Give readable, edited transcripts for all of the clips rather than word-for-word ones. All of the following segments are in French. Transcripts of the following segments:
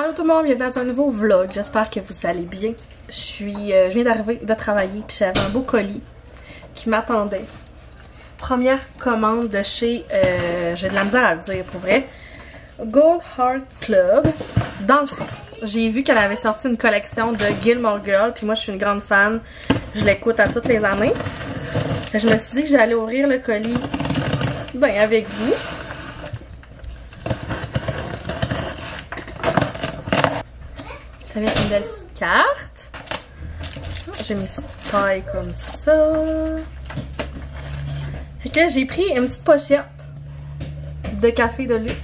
Allô tout le monde, bienvenue dans un nouveau vlog. J'espère que vous allez bien. Je viens d'arriver de travailler puis j'avais un beau colis qui m'attendait. Première commande de chez, j'ai de la misère à le dire pour vrai, Gold Heart Club. Dans le fond, j'ai vu qu'elle avait sorti une collection de Gilmore Girls puis moi je suis une grande fan. Je l'écoute à toutes les années. Je me suis dit que j'allais ouvrir le colis avec vous. Ça vient avec une belle petite carte. J'ai une petite paille comme ça. Fait que j'ai pris une petite pochette de café de Luc.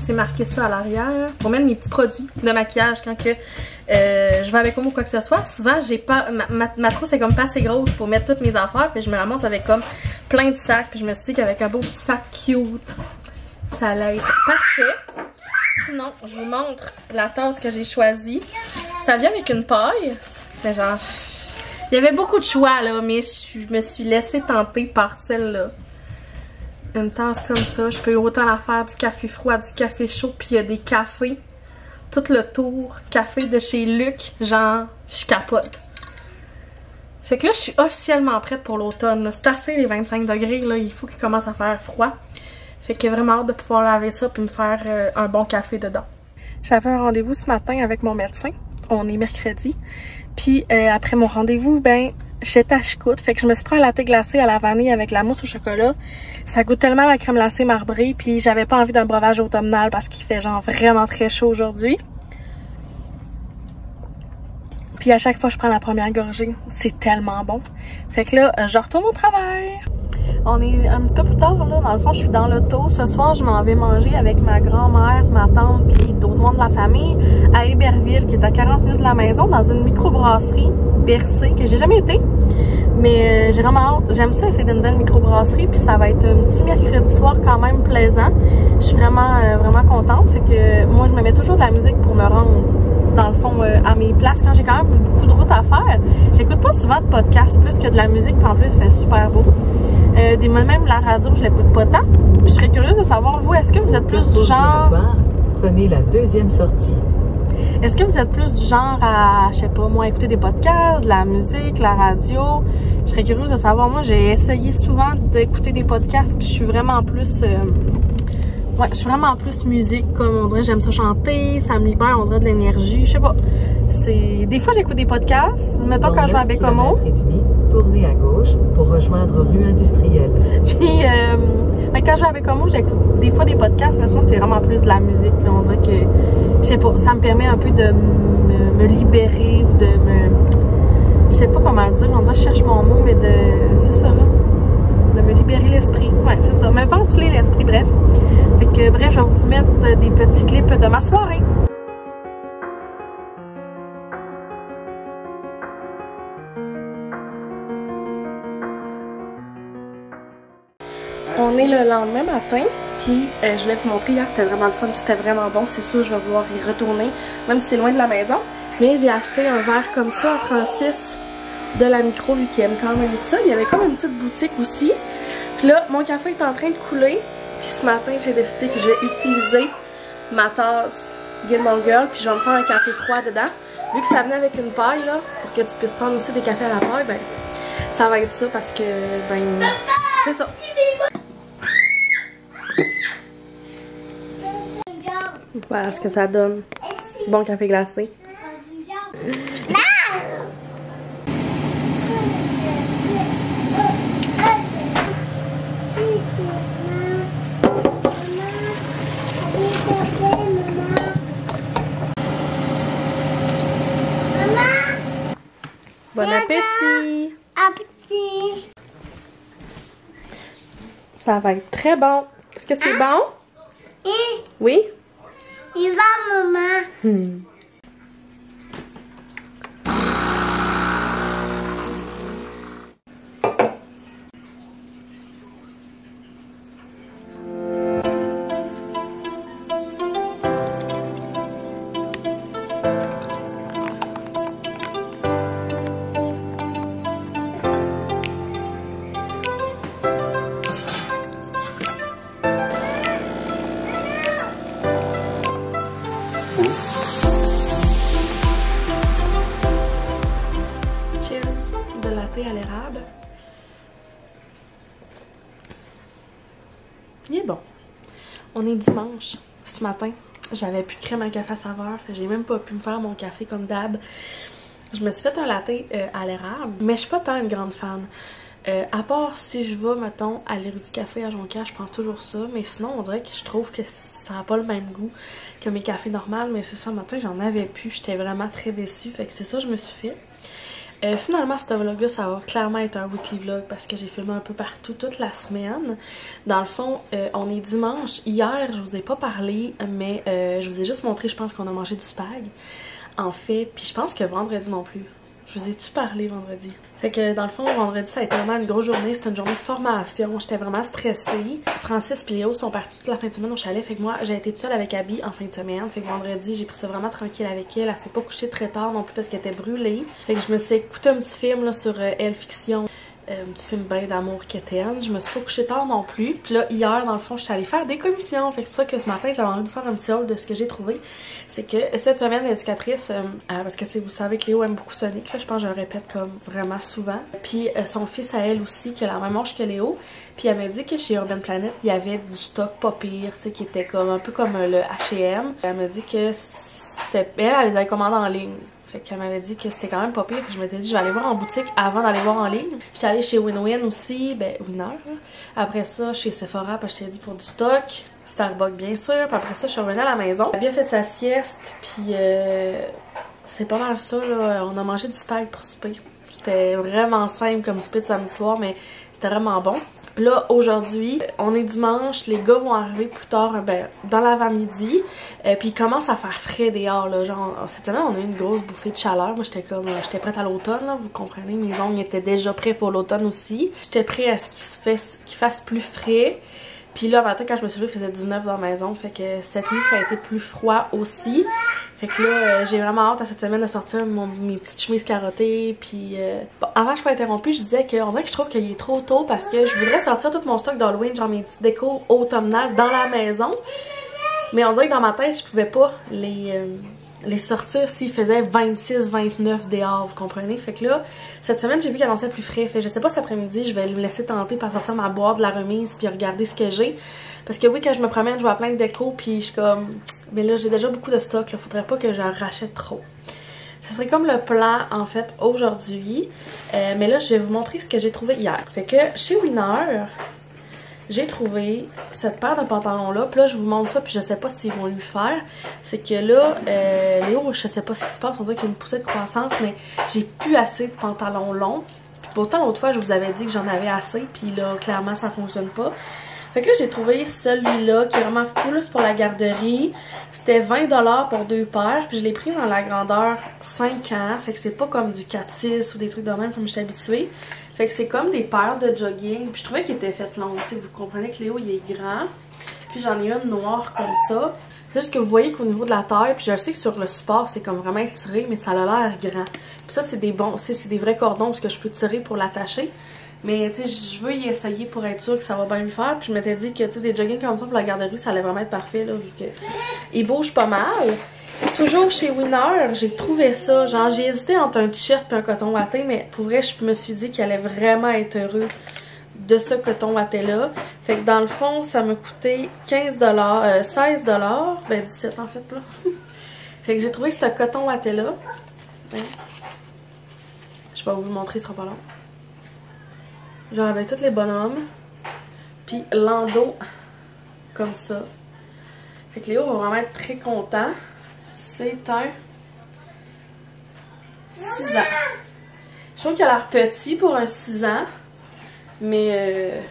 C'est marqué ça à l'arrière. Pour mettre mes petits produits de maquillage quand que je vais avec Omo ou quoi que ce soit. Souvent, j'ai pas ma trousse est comme pas assez grosse pour mettre toutes mes affaires. Puis je me ramasse avec comme plein de sacs. Puis je me suis dit qu'avec un beau petit sac cute, ça allait être parfait. Sinon, je vous montre la tasse que j'ai choisie. Ça vient avec une paille. Mais genre, il y avait beaucoup de choix là, mais je me suis laissée tenter par celle-là. Une tasse comme ça, je peux autant la faire du café froid, du café chaud, puis il y a des cafés. Tout le tour, café de chez Luc, genre, je capote. Fait que là, je suis officiellement prête pour l'automne. C'est assez les 25 degrés, là, il faut qu'il commence à faire froid. Fait que vraiment hâte de pouvoir laver ça puis me faire un bon café dedans. J'avais un rendez-vous ce matin avec mon médecin. On est mercredi. Puis après mon rendez-vous, j'étais à Chicoute. Fait que je me suis pris un latte glacé à la vanille avec la mousse au chocolat. Ça goûte tellement la crème glacée marbrée. Puis j'avais pas envie d'un breuvage automnal parce qu'il fait genre vraiment très chaud aujourd'hui. Puis à chaque fois je prends la première gorgée, c'est tellement bon. Fait que là, je retourne au travail. On est un petit peu plus tard, là. Dans le fond, je suis dans l'auto. Ce soir, je m'en vais manger avec ma grand-mère, ma tante, puis d'autres membres de la famille à Héberville, qui est à 40 minutes de la maison, dans une microbrasserie Bercé, que j'ai jamais été. Mais j'ai vraiment hâte. J'aime ça, essayer de nouvelles microbrasseries, puis ça va être un petit mercredi soir quand même plaisant. Je suis vraiment contente. Fait que moi, je me mets toujours de la musique pour me rendre, dans le fond, à mes places quand j'ai quand même beaucoup de route à faire. J'écoute pas souvent de podcasts, plus que de la musique, puis en plus, il fait super beau. Même la radio, je l'écoute pas tant. Puis je serais curieuse de savoir, vous, est-ce que vous êtes plus du genre... Prenez la deuxième sortie. Est-ce que vous êtes plus du genre à, je sais pas, moi, écouter des podcasts, de la musique, la radio? Je serais curieuse de savoir. Moi, j'ai essayé souvent d'écouter des podcasts, puis je suis vraiment plus... je suis vraiment plus musique, comme on dirait, j'aime ça chanter, ça me libère, on dirait de l'énergie, je sais pas. Des fois, j'écoute des podcasts, mettons quand je vais à Bécomo. Tournez à gauche pour rejoindre rue industrielle. Puis, quand je vais à Bécomo, j'écoute des fois des podcasts, mais sinon, c'est vraiment plus de la musique, là. On dirait que, je sais pas, ça me permet un peu de me libérer ou de me... Je sais pas comment le dire, on dirait que je cherche mon mot, mais c'est ça, là. De me libérer l'esprit. Ouais, c'est ça. Me ventiler l'esprit, bref. Fait que, bref, je vais vous mettre des petits clips de ma soirée. On est le lendemain matin, puis je voulais vous montrer, hier c'était vraiment le fun, c'était vraiment bon, c'est sûr je vais vouloir y retourner, même si c'est loin de la maison. Mais j'ai acheté un verre comme ça à Francis de la micro, lui qui aime quand même ça. Il y avait comme une petite boutique aussi. Puis là, mon café est en train de couler, puis ce matin j'ai décidé que je vais utiliser ma tasse Gilmore Girls, puis je vais me faire un café froid dedans. Vu que ça venait avec une paille, là, pour que tu puisses prendre aussi des cafés à la paille, ça va être ça parce que, c'est ça. Voilà ce que ça donne. Bon café glacé. Bon appétit! Appétit! Ça va être très bon. Est-ce que c'est bon? Oui? Il va, maman. latte à l'érable. Il est bon. On est dimanche. Ce matin, j'avais plus de crème à café à saveur. J'ai même pas pu me faire mon café comme d'hab. Je me suis fait un latte à l'érable, mais je suis pas tant une grande fan. À part si je vais, mettons, à l'Érudit Café à Jonquière, je prends toujours ça. Mais sinon, on dirait que je trouve que ça n'a pas le même goût que mes cafés normaux. Mais c'est ça, le matin, j'en avais plus. J'étais vraiment très déçue. Fait que c'est ça, je me suis fait. Finalement, ce vlog-là, ça va clairement être un weekly vlog parce que j'ai filmé un peu partout toute la semaine. Dans le fond, on est dimanche. Hier, je vous ai pas parlé, mais je vous ai juste montré, je pense qu'on a mangé du spag. En fait, puis je pense que vendredi non plus. Je vous ai-tu parlé vendredi? Fait que dans le fond, vendredi, ça a été vraiment une grosse journée. C'était une journée de formation. J'étais vraiment stressée. Francis et Léo sont partis toute la fin de semaine au chalet. Fait que moi, j'ai été toute seule avec Abby en fin de semaine. Fait que vendredi, j'ai pris ça vraiment tranquille avec elle. Elle s'est pas couchée très tard non plus parce qu'elle était brûlée. Fait que je me suis écouté un petit film là, sur Elle Fiction. Un petit film bien d'amour quétaine. Je me suis pas couchée tard non plus. Puis là, hier, dans le fond, j'étais allée faire des commissions. Fait que c'est pour ça que ce matin, j'avais envie de faire un petit haul de ce que j'ai trouvé. C'est que cette semaine, l'éducatrice, parce que tu sais, vous savez que Léo aime beaucoup Sonic, là, je pense que je le répète comme vraiment souvent. Puis son fils à elle aussi, qui a la même âge que Léo. Puis elle m'a dit que chez Urban Planet, il y avait du stock pas pire, tu sais, qui était comme un peu comme le H&M. Elle m'a dit que c'était. Elle les avait commandés en ligne. Fait qu'elle m'avait dit que c'était quand même pas pire. Puis je m'étais dit, je vais aller voir en boutique avant d'aller voir en ligne. J'étais allée chez Win-Win aussi, ben Winner. Après ça, chez Sephora, parce que j'étais dit pour du stock. Starbucks, bien sûr. Puis après ça, je suis revenue à la maison. Elle a bien fait sa sieste. Puis c'est pas mal ça, là. On a mangé du spag pour souper. C'était vraiment simple comme souper de samedi soir, mais c'était vraiment bon. Puis là, aujourd'hui, on est dimanche, les gars vont arriver plus tard, ben, dans l'avant-midi, puis il commence à faire frais dehors, là, genre, cette semaine, on a eu une grosse bouffée de chaleur, moi, j'étais comme, j'étais prête à l'automne, là, vous comprenez, mes ongles étaient déjà prêts pour l'automne aussi, j'étais prête à ce qu'il fasse plus frais, puis là, matin, quand je me suis levée, il faisait 19 dans la maison, fait que cette nuit, ça a été plus froid aussi. Fait que là, j'ai vraiment hâte à cette semaine de sortir mes petites chemises carottées. Puis, bon, avant que je sois interrompue, je disais qu'on dirait que je trouve qu'il est trop tôt parce que je voudrais sortir tout mon stock d'Halloween, genre mes petites décos automnales dans la maison. Mais on dirait que dans ma tête, je pouvais pas les sortir s'il faisait 26-29 dehors, vous comprenez? Fait que là, cette semaine, j'ai vu qu'il annonçait plus frais. Fait que je sais pas, cet après-midi, je vais me laisser tenter par sortir ma boîte de la remise puis regarder ce que j'ai. Parce que oui, quand je me promène, je vois plein de déco puis je suis comme... Mais là, j'ai déjà beaucoup de stock, là. Faudrait pas que j'en rachète trop. Ce serait comme le plan, en fait, aujourd'hui. Mais là, je vais vous montrer ce que j'ai trouvé hier. Fait que chez Winner, j'ai trouvé cette paire de pantalons-là. Puis là, je vous montre ça, puis je sais pas s'ils vont lui faire. C'est que là, Léo, je sais pas ce qui se passe. On dirait qu'il y a une poussée de croissance, mais j'ai plus assez de pantalons longs. Puis pourtant, l'autre fois, je vous avais dit que j'en avais assez. Puis là, clairement, ça fonctionne pas. Fait que là, j'ai trouvé celui-là qui est vraiment plus pour la garderie. C'était 20$ pour 2 paires. Puis je l'ai pris dans la grandeur 5 ans. Fait que c'est pas comme du 4-6 ou des trucs de même comme je suis habituée. Fait que c'est comme des paires de jogging. Puis je trouvais qu'il était fait long. T'sais, vous comprenez que Léo, il est grand. Puis j'en ai une noire comme ça. C'est juste que vous voyez qu'au niveau de la taille, puis je sais que sur le support, c'est comme vraiment étiré, mais ça a l'air grand. Puis ça, c'est des bons, c'est des vrais cordons parce que je peux tirer pour l'attacher. Mais tu sais, je veux y essayer pour être sûre que ça va bien lui faire. Puis je m'étais dit que tu sais, des joggings comme ça pour la garderie, ça allait vraiment être parfait là, vu que il bouge pas mal. Toujours chez Winner, j'ai trouvé ça. Genre, j'ai hésité entre un t-shirt et un coton watté, mais pour vrai, je me suis dit qu'il allait vraiment être heureux de ce coton watté là. Fait que dans le fond, ça m'a coûté 16$, ben 17 en fait là. Fait que j'ai trouvé ce coton watté là. Hein? Je vais vous le montrer, ce sera pas long. Genre avec tous les bonhommes. Puis l'endos comme ça. Fait que Léo va vraiment être très content. C'est un 6 ans. Je trouve qu'il a l'air petit pour un 6 ans. Mais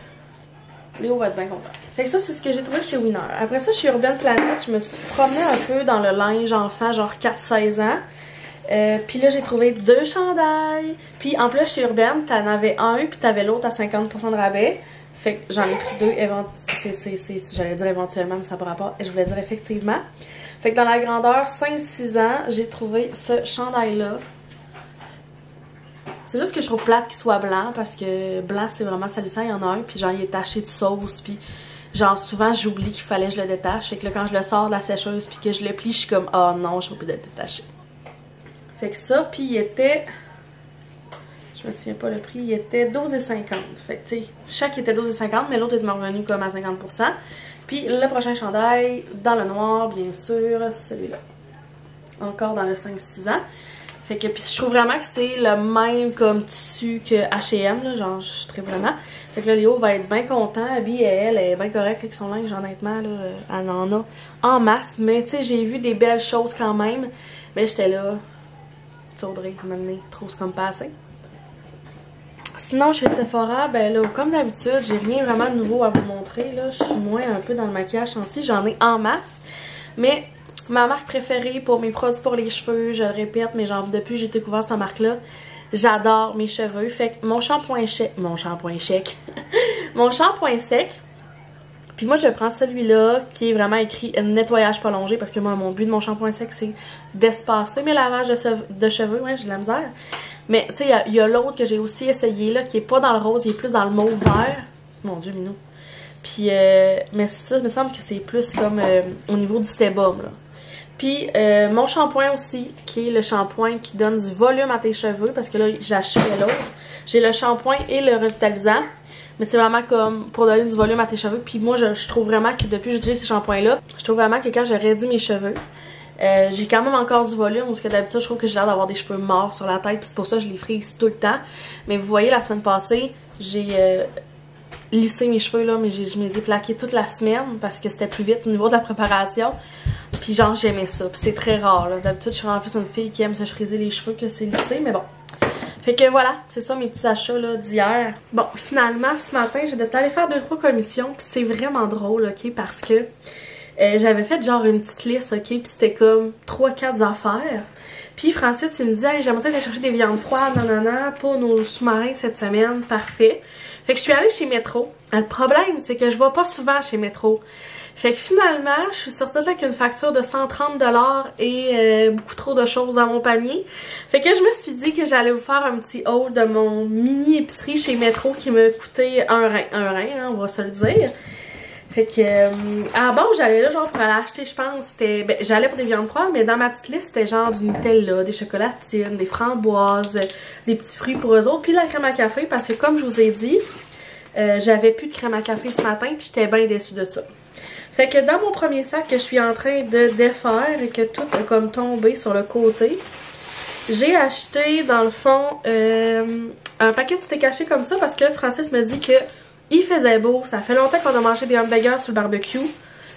Léo va être bien content. Fait que ça, c'est ce que j'ai trouvé chez Winner. Après ça, chez Urban Planet, je me suis promenée un peu dans le linge enfant, genre 4-16 ans. Puis là, j'ai trouvé 2 chandails. Puis en plus, chez Urban, t'en avais un, puis t'avais l'autre à 50% de rabais. Fait que j'en ai pris 2, j'allais dire éventuellement, mais ça n'a pas rapport. Et je voulais dire effectivement. Fait que dans la grandeur 5-6 ans, j'ai trouvé ce chandail-là. C'est juste que je trouve plate qu'il soit blanc, parce que blanc, c'est vraiment salissant. Il y en a un, puis genre, il est taché de sauce, puis genre, souvent, j'oublie qu'il fallait que je le détache. Fait que là, quand je le sors de la sécheuse, puis que je le plie, je suis comme, oh non, je vais plus le détacher. Fait que ça, puis il était... Je Je me souviens pas le prix, il était 12,50. Fait que tu sais, chaque était 12,50, mais l'autre est revenu comme à 50%. Puis le prochain chandail, dans le noir, bien sûr, celui-là. Encore dans le 5-6 ans. Fait que puis je trouve vraiment que c'est le même comme tissu que H&M, là, genre je tripe vraiment. Fait que là, Léo va être bien content. Abby, elle est bien correcte avec son linge, honnêtement, là, elle en a en masse. Mais tu sais, j'ai vu des belles choses quand même. Mais j'étais là, tu sais, Audrey, à un moment donné, trop c'est comme pas assez. Sinon, chez Sephora, ben là, comme d'habitude, j'ai rien vraiment de nouveau à vous montrer, là. Je suis moins un peu dans le maquillage en j'en ai en masse. Mais ma marque préférée pour mes produits pour les cheveux, je le répète, mais genre depuis que j'ai découvert cette marque-là, j'adore mes cheveux. Fait que mon shampoing sec, mon shampoing sec, puis moi je prends celui-là qui est vraiment écrit nettoyage prolongé parce que moi mon but de mon shampoing sec c'est d'espacer mes lavages de cheveux, ouais j'ai de la misère. Mais tu sais il y a l'autre que j'ai aussi essayé là qui est pas dans le rose, il est plus dans le mauve vert. Mon dieu Minou. Puis mais ça il me semble que c'est plus comme au niveau du sébum là. Puis mon shampoing aussi, qui est le shampoing qui donne du volume à tes cheveux, parce que là, j'ai acheté l'autre. J'ai le shampoing et le revitalisant, mais c'est vraiment comme pour donner du volume à tes cheveux. Puis moi, je trouve vraiment que depuis que j'utilise ces shampoings-là, je trouve vraiment que quand je raidis mes cheveux, j'ai quand même encore du volume, parce que d'habitude, je trouve que j'ai l'air d'avoir des cheveux morts sur la tête, puis c'est pour ça que je les frise tout le temps. Mais vous voyez, la semaine passée, j'ai lissé mes cheveux, là, mais je me les ai plaqués toute la semaine, parce que c'était plus vite au niveau de la préparation. Puis genre j'aimais ça, puis c'est très rare là. D'habitude je suis vraiment plus une fille qui aime se friser les cheveux que c'est lissé, mais bon. Fait que voilà, c'est ça mes petits achats là d'hier. Bon, finalement ce matin j'ai décidé d'aller faire 2-3 commissions, puis c'est vraiment drôle, ok, parce que j'avais fait genre une petite liste, ok, puis c'était comme 3-4 affaires. Puis Francis il me dit hey, j'aimerais ça aller chercher des viandes froides, nanana, pour nos sous-marins cette semaine, parfait. Fait que je suis allée chez Métro. Le problème c'est que je vais pas souvent chez Métro. Fait que finalement, je suis sortie de là avec une facture de 130$ et beaucoup trop de choses dans mon panier. Fait que je me suis dit que j'allais vous faire un petit haul de mon mini épicerie chez Métro qui m'a coûté un rein, hein, on va se le dire. Fait que à la base, j'allais là genre pour aller acheter, je pense, c'était ben, j'allais pour des viandes froides, mais dans ma petite liste, c'était genre du Nutella, des chocolatines, des framboises, des petits fruits pour eux autres, puis la crème à café parce que comme je vous ai dit, j'avais plus de crème à café ce matin, puis j'étais bien déçue de ça. Fait que dans mon premier sac que je suis en train de défaire et que tout a comme tombé sur le côté, j'ai acheté dans le fond un paquet de steak haché comme ça parce que Francis me dit que il faisait beau, ça fait longtemps qu'on a mangé des hamburgers sur le barbecue.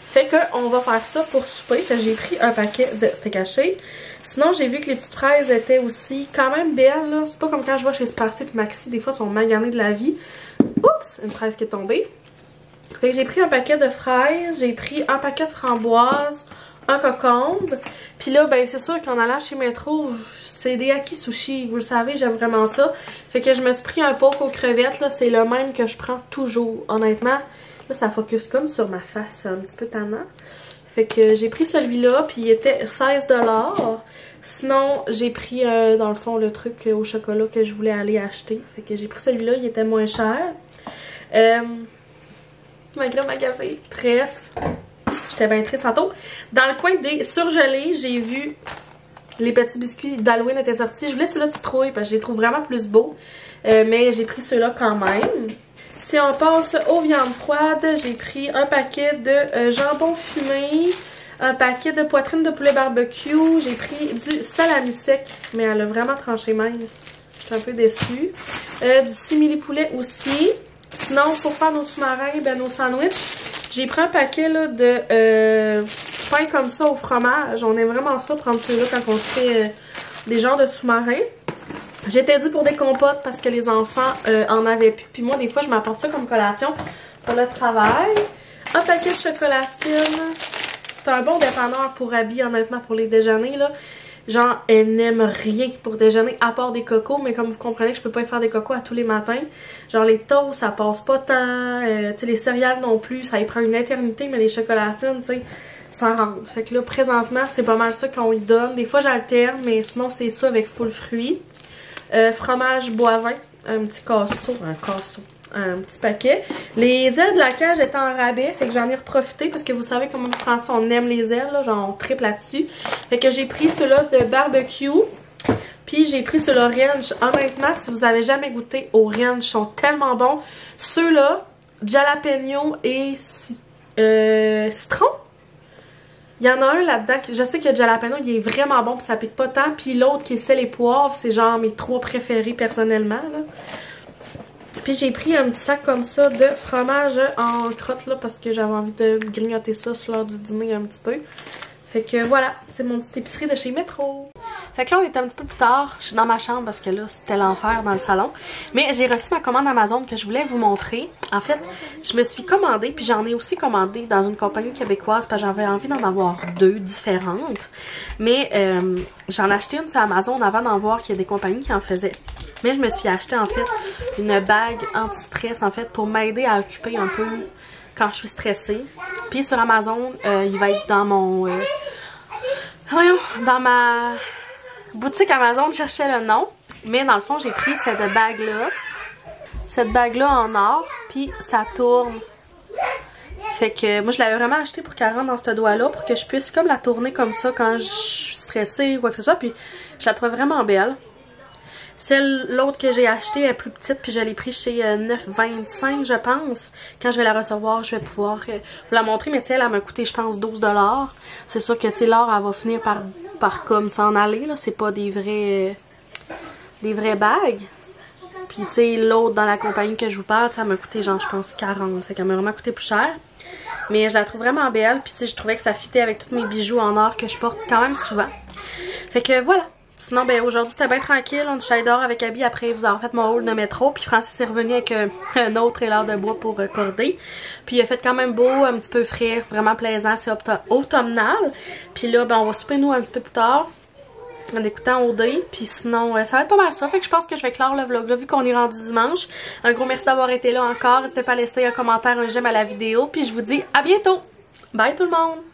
Fait que on va faire ça pour souper. Fait que j'ai pris un paquet de steak haché. Sinon j'ai vu que les petites fraises étaient aussi quand même belles là. C'est pas comme quand je vais chez Sparcy et Maxi, des fois elles sont maganées de la vie. Oups, une fraise qui est tombée. Fait que j'ai pris un paquet de fraises, j'ai pris un paquet de framboises, un cocombe. Puis là, ben c'est sûr qu'en allant chez Métro, c'est des Aki Sushi, vous le savez, j'aime vraiment ça. Fait que je me suis pris un poke aux crevettes, là, c'est le même que je prends toujours. Honnêtement, là ça focus comme sur ma face, c'est un petit peu tannant. Fait que j'ai pris celui-là, puis il était 16$. Sinon, j'ai pris dans le fond le truc au chocolat que je voulais aller acheter. Fait que j'ai pris celui-là, il était moins cher. Ma crème à café. Bref, j'étais bien triste tantôt. Dans le coin des surgelés, j'ai vu les petits biscuits d'Halloween étaient sortis. Je voulais ceux-là de citrouille parce que je les trouve vraiment plus beaux. Mais j'ai pris ceux-là quand même. Si on passe aux viandes froides, j'ai pris un paquet de jambon fumé, un paquet de poitrine de poulet barbecue. J'ai pris du salami sec, mais elle a vraiment tranché mince. Je suis un peu déçue. Du simili poulet aussi. Sinon, pour faire nos sous-marins, ben nos sandwichs, j'ai pris un paquet là, de pain comme ça au fromage. On aime vraiment ça, prendre ceux-là quand on fait des genres de sous-marins. J'étais due pour des compotes parce que les enfants en avaient plus. Puis moi, des fois, je m'apporte ça comme collation pour le travail. Un paquet de chocolatines. C'est un bon dépanneur pour Abby, honnêtement, pour les déjeuners, là. Genre, elle n'aime rien pour déjeuner à part des cocos, mais comme vous comprenez que je peux pas y faire des cocos à tous les matins. Genre, les toasts, ça passe pas tant. Tu sais, les céréales non plus, ça y prend une éternité, mais les chocolatines, tu sais, ça rentre. Fait que là, présentement, c'est pas mal ça qu'on y donne. Des fois, j'alterne, mais sinon, c'est ça avec full fruits. Fromage boivin, un petit casseau, un petit paquet. Les ailes de la cage étaient en rabais, fait que j'en ai reprofité parce que vous savez comment en France on aime les ailes, là, genre on triple là-dessus. Fait que j'ai pris ceux-là de barbecue. Puis j'ai pris sur l'orange. Honnêtement, si vous avez jamais goûté au ranch, ils sont tellement bons. Ceux-là, jalapeno et citron. Il y en a un là-dedans, je sais que le jalapeno, il est vraiment bon puis ça pique pas tant. Puis l'autre qui est sel et poivre, c'est genre mes 3 préférés personnellement, là. Puis j'ai pris un petit sac comme ça de fromage en crotte là parce que j'avais envie de grignoter ça sur l'heure du dîner un petit peu. Fait que voilà, c'est mon petite épicerie de chez Métro. Fait que là, on est un petit peu plus tard. Je suis dans ma chambre parce que là, c'était l'enfer dans le salon. Mais j'ai reçu ma commande Amazon que je voulais vous montrer. En fait, je me suis commandée, puis j'en ai aussi commandé dans une compagnie québécoise parce que j'avais envie d'en avoir 2 différentes. Mais j'en ai acheté une sur Amazon avant d'en voir qu'il y a des compagnies qui en faisaient. Mais je me suis acheté en fait une bague anti-stress en fait pour m'aider à occuper un peu quand je suis stressée. Puis sur Amazon, il va être dans mon... voyons, dans ma boutique Amazon, je cherchais le nom. Mais dans le fond, j'ai pris cette bague-là. Cette bague-là en or. Puis ça tourne. Fait que moi, je l'avais vraiment acheté pour qu'elle rentre dans ce doigt-là. Pour que je puisse comme la tourner comme ça quand je suis stressée ou quoi que ce soit. Puis je la trouvais vraiment belle. L'autre que j'ai acheté est plus petite, puis je l'ai pris chez 9,25 je pense. Quand je vais la recevoir, je vais pouvoir vous la montrer, mais tu sais, elle m'a coûté je pense 12 $. C'est sûr que tu sais, l'or, elle va finir par comme s'en aller, là. C'est pas des vraies bagues. Puis tu sais, l'autre dans la compagnie que je vous parle, ça m'a coûté genre je pense 40, fait qu'elle m'a vraiment coûté plus cher. Mais je la trouve vraiment belle, puis tu sais, je trouvais que ça fitait avec tous mes bijoux en or que je porte quand même souvent. Fait que voilà. Sinon, ben aujourd'hui, c'était bien tranquille. On est dehors avec Abby après vous avoir fait mon haul de métro. Puis Francis est revenu avec un autre trailer de bois pour corder. Puis il a fait quand même beau, un petit peu frais, vraiment plaisant. C'est automnal. Puis là, ben on va souper nous un petit peu plus tard en écoutant OD. Puis sinon, ça va être pas mal ça. Fait que je pense que je vais clore le vlog là, vu qu'on est rendu dimanche. Un gros merci d'avoir été là encore. N'hésitez pas à laisser un commentaire, un j'aime à la vidéo. Puis je vous dis à bientôt. Bye tout le monde!